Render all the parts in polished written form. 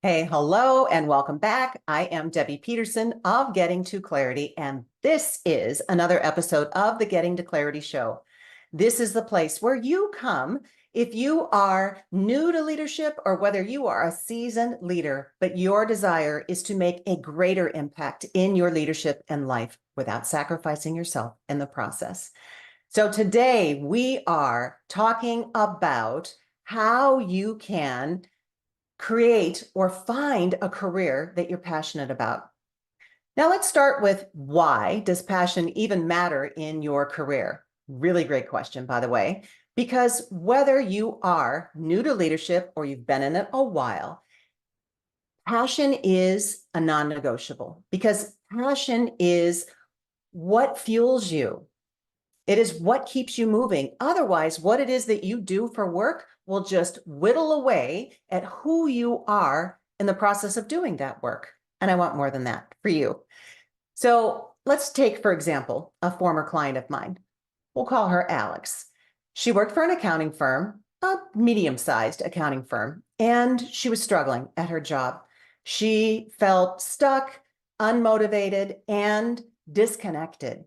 Hey, hello, and welcome back. I am Debbie Peterson of Getting to Clarity, and this is another episode of the Getting to Clarity Show. This is the place where you come if you are new to leadership or whether you are a seasoned leader, but your desire is to make a greater impact in your leadership and life without sacrificing yourself in the process. So today we are talking about how you can create or find a career that you're passionate about. Now, let's start with why does passion even matter in your career? Really great question, by the way, because whether you are new to leadership or you've been in it a while, passion is a non-negotiable because passion is what fuels you. It is what keeps you moving. Otherwise, what it is that you do for work will just whittle away at who you are in the process of doing that work. And I want more than that for you. So let's take, for example, a former client of mine. We'll call her Alex. She worked for an accounting firm, a medium-sized accounting firm, and she was struggling at her job. She felt stuck, unmotivated, and disconnected.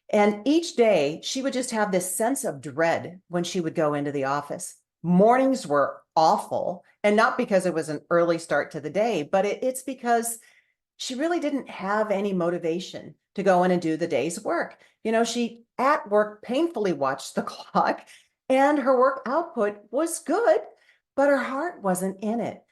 And each day she would just have this sense of dread when she would go into the office. Mornings were awful, and not because it was an early start to the day, but it's because she really didn't have any motivation to go in and do the day's work. She at work painfully watched the clock, and her work output was good, but her heart wasn't in it.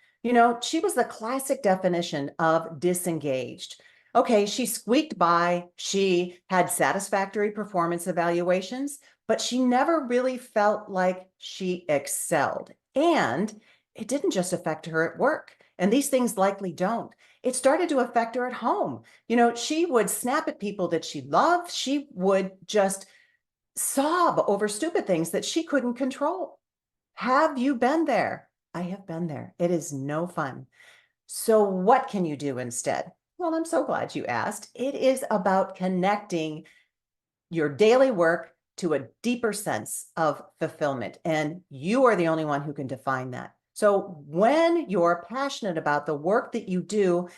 She was the classic definition of disengaged. Okay, she squeaked by, she had satisfactory performance evaluations, but she never really felt like she excelled. And it didn't just affect her at work. And these things likely don't. It started to affect her at home. She would snap at people that she loved. She would just sob over stupid things that she couldn't control. Have you been there? I have been there. It is no fun. So what can you do instead? Well, I'm so glad you asked. It is about connecting your daily work to a deeper sense of fulfillment. And you are the only one who can define that. So when you're passionate about the work that you do,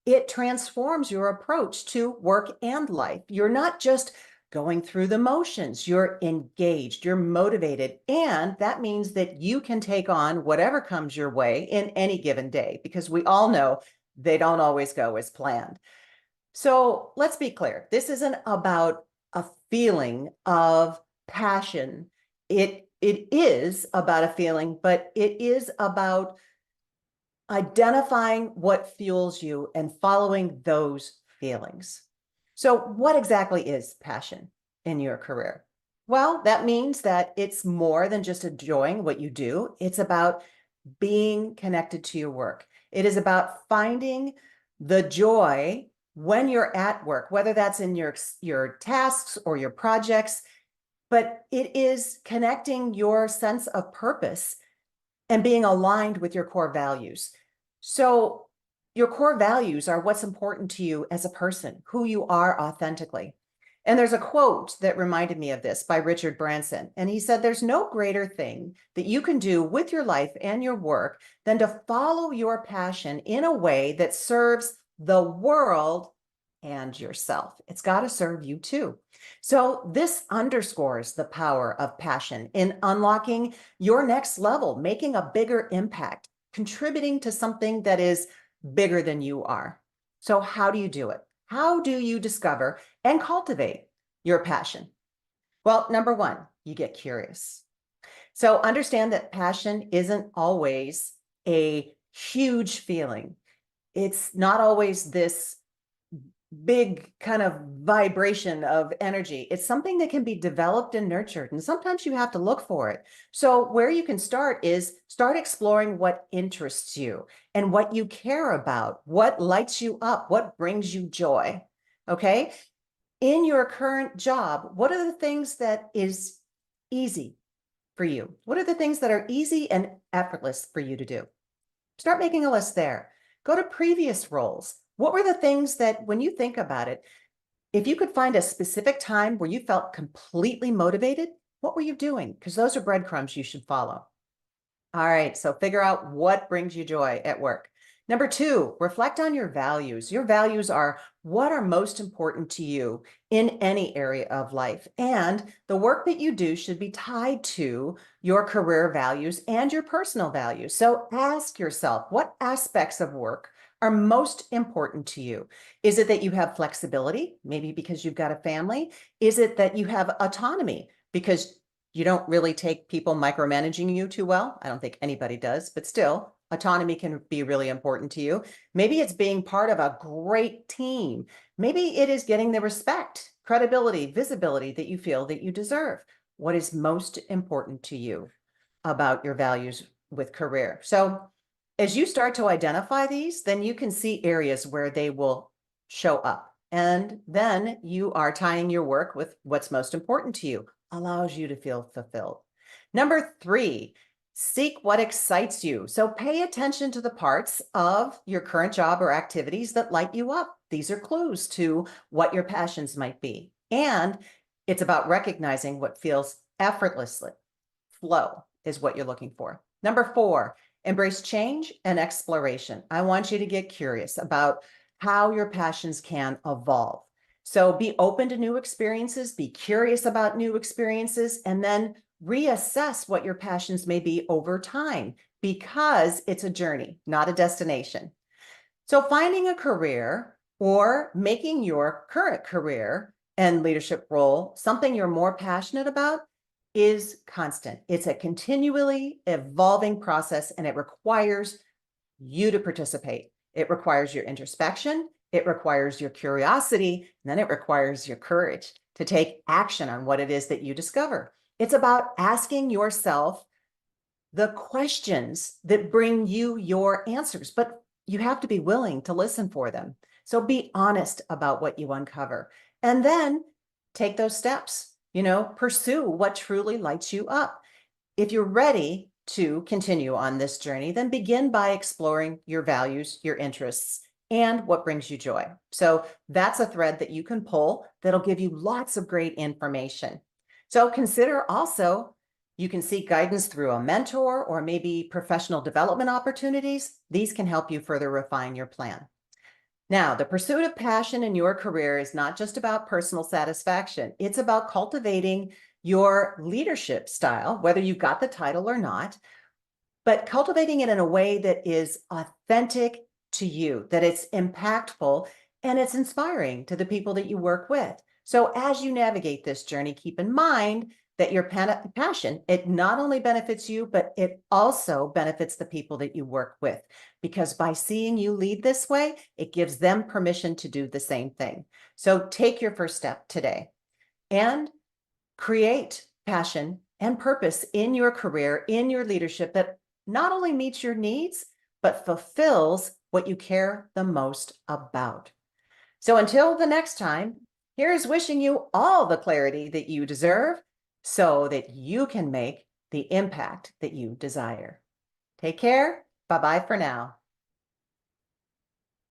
it transforms your approach to work and life. You're not just going through the motions, you're engaged, you're motivated, and that means that you can take on whatever comes your way in any given day, because we all know they don't always go as planned. So let's be clear. This isn't about a feeling of passion. It is about a feeling, but it is about identifying what fuels you and following those feelings. So what exactly is passion in your career? Well, that means that it's more than just enjoying what you do. It's about being connected to your work. It is about finding the joy when you're at work, whether that's in your tasks or your projects, but it is connecting your sense of purpose and being aligned with your core values. So your core values are what's important to you as a person, who you are authentically. And there's a quote that reminded me of this by Richard Branson. And he said, there's no greater thing that you can do with your life and your work than to follow your passion in a way that serves the world and yourself. It's got to serve you too. So this underscores the power of passion in unlocking your next level, making a bigger impact, contributing to something that is bigger than you are. So how do you do it? How do you discover and cultivate your passion? Well, number one, you get curious. So understand that passion isn't always a huge feeling. It's not always this big kind of vibration of energy. It's something that can be developed and nurtured, and sometimes you have to look for it. So where you can start is start exploring what interests you and what you care about, what lights you up, what brings you joy. Okay? In your current job, what are the things that is easy for you? What are the things that are easy and effortless for you to do? Start making a list there. Go to previous roles. What were the things that, when you think about it, if you could find a specific time where you felt completely motivated, what were you doing? Because those are breadcrumbs you should follow. All right, so figure out what brings you joy at work. Number two, reflect on your values. Your values are what are most important to you in any area of life. And the work that you do should be tied to your career values and your personal values. So ask yourself, what aspects of work are most important to you? Is it that you have flexibility, maybe because you've got a family? Is it that you have autonomy because you don't really take people micromanaging you too well? I don't think anybody does, but still, autonomy can be really important to you. Maybe it's being part of a great team. Maybe it is getting the respect, credibility, visibility that you feel that you deserve. What is most important to you about your values with career? So as you start to identify these, then you can see areas where they will show up. And then you are tying your work with what's most important to you, allows you to feel fulfilled. Number three, seek what excites you. So pay attention to the parts of your current job or activities that light you up. These are clues to what your passions might be. And it's about recognizing what feels effortlessly. Flow is what you're looking for. Number four, embrace change and exploration. I want you to get curious about how your passions can evolve. So be open to new experiences, be curious about new experiences, and then reassess what your passions may be over time because it's a journey, not a destination. So finding a career or making your current career and leadership role something you're more passionate about is constant. It's a continually evolving process and it requires you to participate. It requires your introspection, it requires your curiosity, and then it requires your courage to take action on what it is that you discover. It's about asking yourself the questions that bring you your answers, but you have to be willing to listen for them. So be honest about what you uncover and then take those steps, pursue what truly lights you up. If you're ready to continue on this journey, then begin by exploring your values, your interests, and what brings you joy. So that's a thread that you can pull that'll give you lots of great information. So consider also, you can seek guidance through a mentor or maybe professional development opportunities. These can help you further refine your plan. Now, the pursuit of passion in your career is not just about personal satisfaction. It's about cultivating your leadership style, whether you got the title or not, but cultivating it in a way that is authentic to you, that it's impactful and it's inspiring to the people that you work with. So as you navigate this journey, keep in mind that your passion, it not only benefits you, but it also benefits the people that you work with. Because by seeing you lead this way, it gives them permission to do the same thing. So take your first step today and create passion and purpose in your career, in your leadership that not only meets your needs, but fulfills what you care the most about. So until the next time, here's wishing you all the clarity that you deserve so that you can make the impact that you desire. Take care. Bye-bye for now.